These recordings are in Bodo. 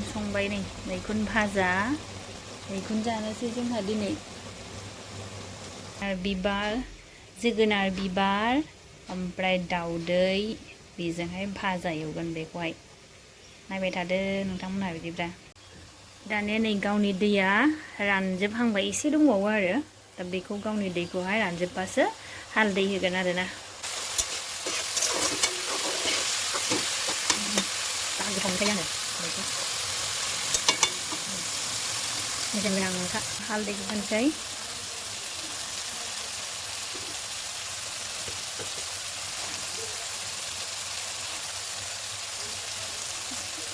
संबाय नै मैखुन भाजा मैखुन जानोसै जोंहा दिनै बिबार जोगोनार बिबार ओमफ्राय दाउदै बेजोंहाय भाजा एवगोन बेखौहाय नायबाय थादो नोंथांमोनहा बिदिब्ला दानिया नै गावनि दैया रानजोबहांबाय एसे दंबावो आरो दा बेखौ गावनि दैखौहाय रानजोबबासो हालदै होगोन आरोना गोथाव मोनखायो आङो मोजां गोनांखा हालदैखौ होनोसै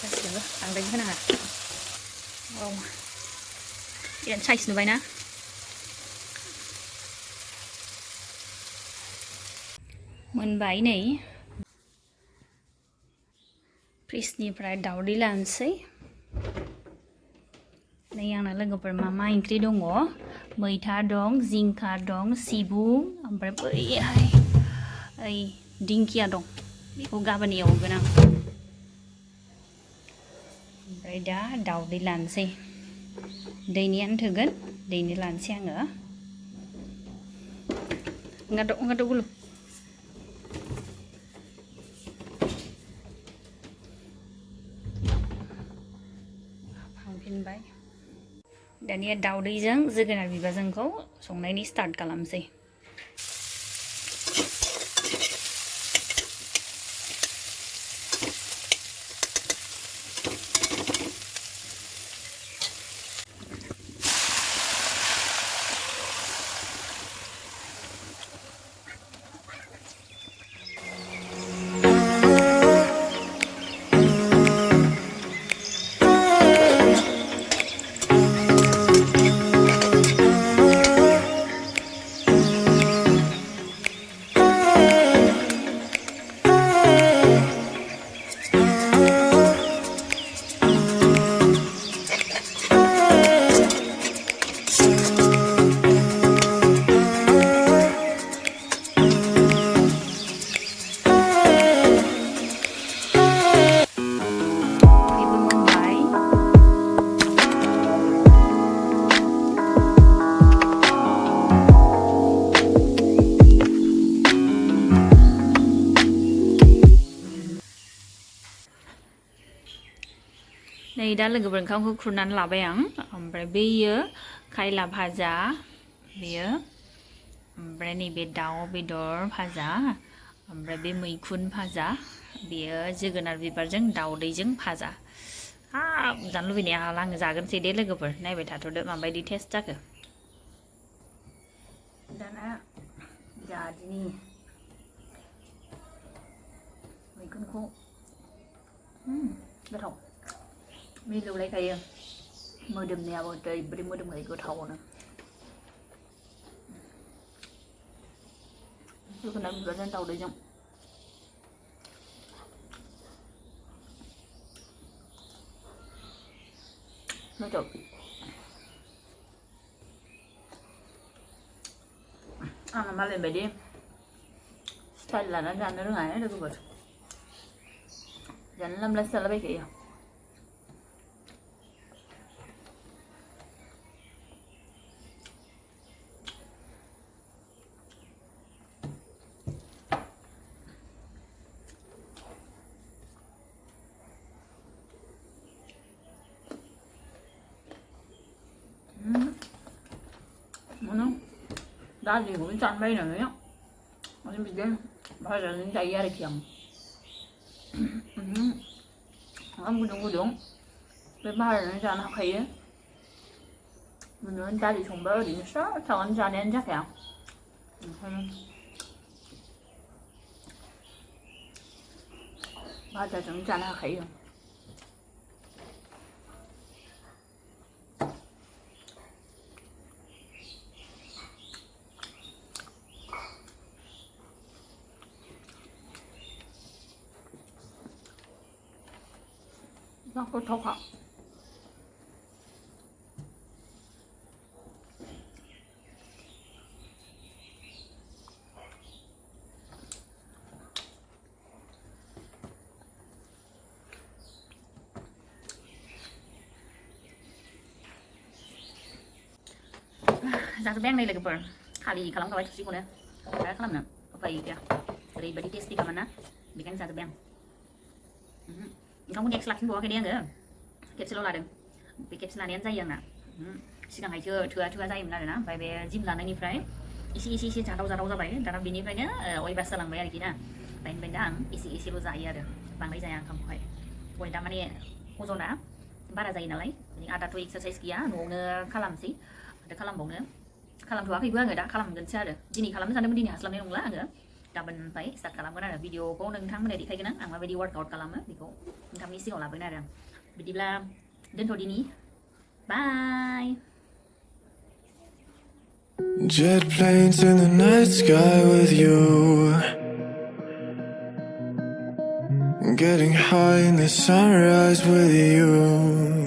गासिबो बांद्राय होनाङा औ बिराद साइज नुबायना मोनबाय नै फ्रिजनिफ्राय दाउदै लानोसै नै आंना लोगोफोर मा ओंख्रि दङ मैथा दं जिंखा दं सिबुं ओमफ्राय बैहाय ओइ दिंखिया दं बेखौ गाबोन एवगोन आं ओमफ्राय दा दाउदै लानोसै दैनियानो थोगोन दैनि लानोसै आङो ओंखारथ' गुलु फांफिनबाय दानिया दाउदैजों जोगोनार बिबारजोंखौ संनायनि स्टार्ट खालामसै नै दा लोगोफोर ओंखामखौ खुरनानै लाबाय आं ओमफ्राय बेयो खायला भाजा बेयो ओमफ्राय नैबे दाउ बेदर भाजा ओमफ्राय बे मैखुन भाजा बेयो जोगोनार बिबारजों दाउदैजों भाजा हाब जानो लुबैनाया हाला आङो जागोनसै दे लोगोफोर नायबाय थाथ'दो माबायदि टेस्ट जाखो दाना जादिनि मैखुनखौ गोथाव मिलौलायखायो मोदोमनायाबो दैब्रै मोदोमखायो गोथावनो जोगोनार बिबारजों दाउदैजों गोथाव आङो मालाय बायदि स्टाइल लानानै जानो रोङा लोगोफोर जानला मोनलासो जालाबायखायो दालिखौनो जानो बायनानै माने बिदिनो भाजाजों जायो आरोखि आं ओंखाम गुदुं बे भाजाजों जानो हाखायो ओरैनो दालि संबा ओरैनो स्रा थावानो जानायानो जाखाया ओंखायनो भाजाजों जानो हाखायो गोथावखा जाजोब्बाय आं नै लोगोफोर खालि खालामखाबाय थोरसिखौनो दा खालामनो उफाय गैया ओरैबायदि टेस्टि खामोन ना बेखायनो जाजोब्बाय आं ओंखामखौ नेक्स्ट लाखिनबावाखै दे आङो खेबसेल' लादों बे खेबसे लानायानो जायो आंना सिगांहायसो थोआ जायोमोन आरोना ओमफ्राय बे जिम लानायनिफ्राय एसे जादाव जाबाय दाना बेनिफ्रायनो अयभास जालांबाय आरोखि ना ओमफ्राय दा आं एसेल' जायो आरो बांद्राय जाया ओंखामखौहाय दा माने अजना बारा जायो नालाय आदाथ' एक्सारसाइस गैया न'आवनो खालामसै आरो खालामथ'वाखैबो आङो दा खालामगोनसो आरो दिनै खालामनो सानदोंमोन दिनै हास्लाबनाय नंला आङो गाबोननिफ्राय स्टार्ट खालामगोन आरो भिडिअखौ नोंथांमोननो देखायगोन आं माबायदि वार्कआउट खालामो बेखौ नोंथांनि सिगाङाव लाबोगोन आरो बिदिब्ला दोनथ'दिनि बाय Jet planes in the night sky with you, getting high in the sunrise with you.